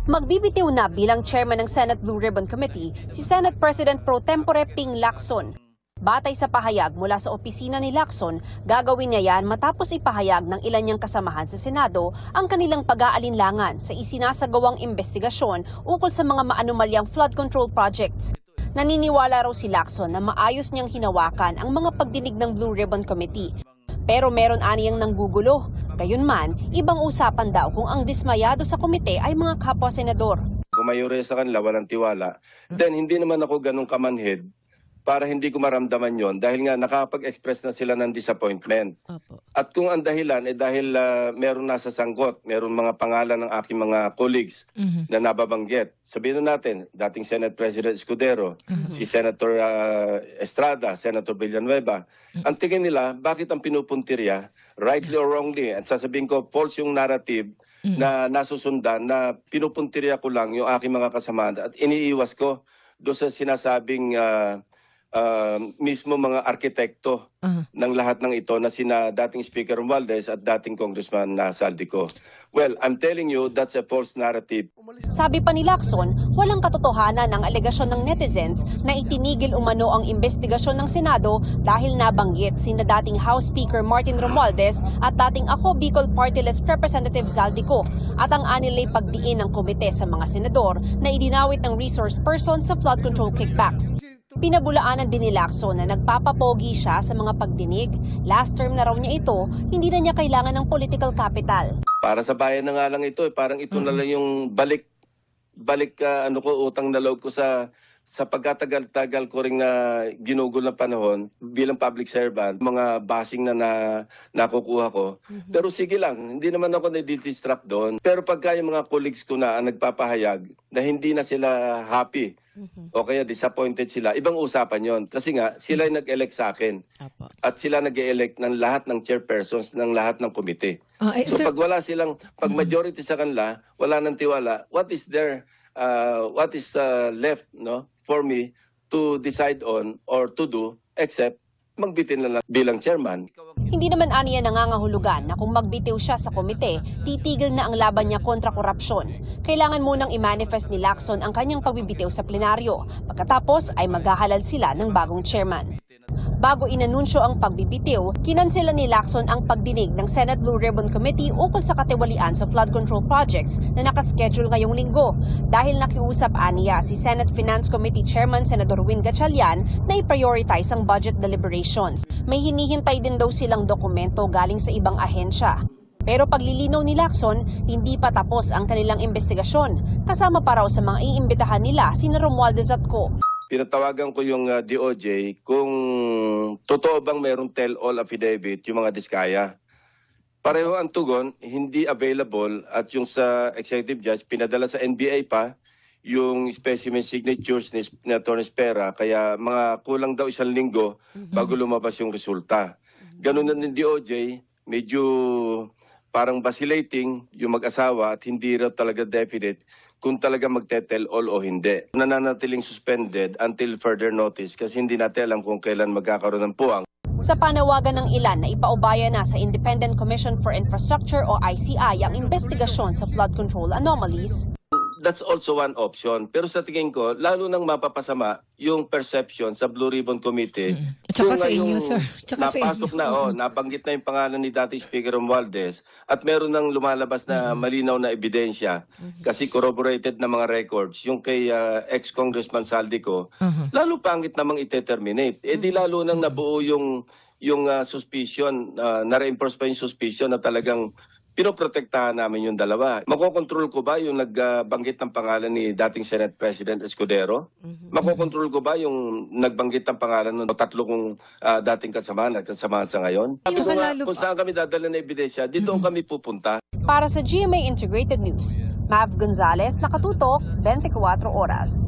Magbibitiw na bilang chairman ng Senate Blue Ribbon Committee si Senate President Pro Tempore Ping Lacson. Batay sa pahayag mula sa opisina ni Lacson, gagawin niya yan matapos ipahayag ng ilan niyang kasamahan sa Senado ang kanilang pag-aalinlangan sa isinasagawang investigasyon ukol sa mga maanumalyang flood control projects. Naniniwala raw si Lacson na maayos niyang hinawakan ang mga pagdinig ng Blue Ribbon Committee. Pero meron aniyang nanggugulo. Gayunman, ibang usapan daw kung ang dismayado sa komite ay mga kapwa-senador. Kung mayroon sa kanila walang tiwala, then hindi naman ako ganun kamanhid para hindi ko maramdaman yon dahil nga nakapag-express na sila ng disappointment. Opo. At kung ang dahilan ay dahil meron nasa sangkot, meron mga pangalan ng aking mga colleagues na nababanggit. Sabihin na natin, dating Senate President Escudero, si Senator Estrada, Senator Villanueva. Ang tingin nila, bakit ang pinupuntirya, rightly or wrongly, at sasabihin ko, false yung narrative na nasusundan na pinupuntirya ko lang yung aking mga kasamahan at iniiwas ko doon sa sinasabing mismo mga arkitekto ng lahat ng ito na sina dating Speaker Romualdez at dating Congressman Saldico. Well, I'm telling you, that's a false narrative. Sabi pa ni Lacson, walang katotohanan ang alegasyon ng netizens na itinigil umano ang investigasyon ng Senado dahil nabanggit sina dating House Speaker Martin Romualdez at dating Ako Bicol Party List Representative Zaldico at ang anilay pagdiin ng komite sa mga senador na idinawit ng resource person sa flood control kickbacks. Pinabulaanan din ni Lacson na nagpapapogi siya sa mga pagdinig. Last term na raw niya ito, hindi na niya kailangan ng political capital. Para sa bayan na nga lang ito, parang ito na lang yung balik utang na loob ko sa pagkatagal-tagal ko ring na ginugol na panahon bilang public servant, mga basing na nakukuha ko. Pero sige lang, hindi naman ako na-distract doon. Pero pagka yung mga colleagues ko na ang nagpapahayag na hindi na sila happy o kaya disappointed sila, ibang usapan yon. Kasi nga, sila yung nag-elect sa akin. At sila nag-elect ng lahat ng chairpersons ng lahat ng komite. So pag wala silang, pag majority sa kanila, wala nang tiwala, what is left for me to decide on or to do except magbitin na lang bilang chairman. Hindi naman aniya nangangahulugan na kung magbitiw siya sa komite, titigil na ang laban niya kontra korupsyon. Kailangan munang i-manifest ni Lacson ang kanyang pagbibitiw sa plenaryo. Pagkatapos ay maghahalal sila ng bagong chairman. Bago inanunsyo ang pagbibitiw, kinansela ni Lacson ang pagdinig ng Senate Blue Ribbon Committee ukol sa katiwalian sa flood control projects na nakaschedule ngayong linggo dahil nakiusap aniya si Senate Finance Committee Chairman Senador Win Gatchalian na i-prioritize ang budget deliberations. May hinihintay din daw silang dokumento galing sa ibang ahensya. Pero paglilinaw ni Lacson, hindi pa tapos ang kanilang investigasyon. Kasama pa raw sa mga iimbitahan nila sina Romualdez at Co. Pinatawagan ko yung DOJ kung totoo bang mayroong tell-all affidavit yung mga diskaya. Pareho ang tugon, hindi available at yung sa executive judge, pinadala sa NBI pa yung specimen signatures ni Atty. Spera, kaya mga kulang daw 1 linggo bago lumabas yung resulta. Ganun na ng DOJ, medyo parang vacillating yung mag-asawa at hindi raw talaga definite kung talaga magte-tell all o hindi. Nananatiling suspended until further notice kasi hindi natin alam kung kailan magkakaroon ng puwang. Sa panawagan ng ilan na ipaubaya na sa Independent Commission for Infrastructure o ICI ang investigasyon sa flood control anomalies, that's also one option. Pero sa tingin ko, lalo nang mapapasama yung perception sa Blue Ribbon Committee. Tsaka sa inyo, sir. Napasok na, nabanggit na yung pangalan ni dating Speaker Romualdez at meron nang lumalabas na malinaw na ebidensya kasi corroborated na mga records yung kay ex-Congressman Saldico. Lalo pangit namang ite-terminate. Di lalo nang nabuo yung suspicion, na-reinforce pa yung suspicion na talagang pinoprotektahan namin yung dalawa. Makokontrol ko ba yung nagbanggit ng pangalan ni dating Senate President Escudero? Makokontrol ko ba yung nagbanggit ng pangalan ng 3 kong dating kasamahan at kasamahan sa ngayon? Kung saan kami dadala na ebidensya, dito kami pupunta. Para sa GMA Integrated News, Mav Gonzalez, nakatutok, 24 oras.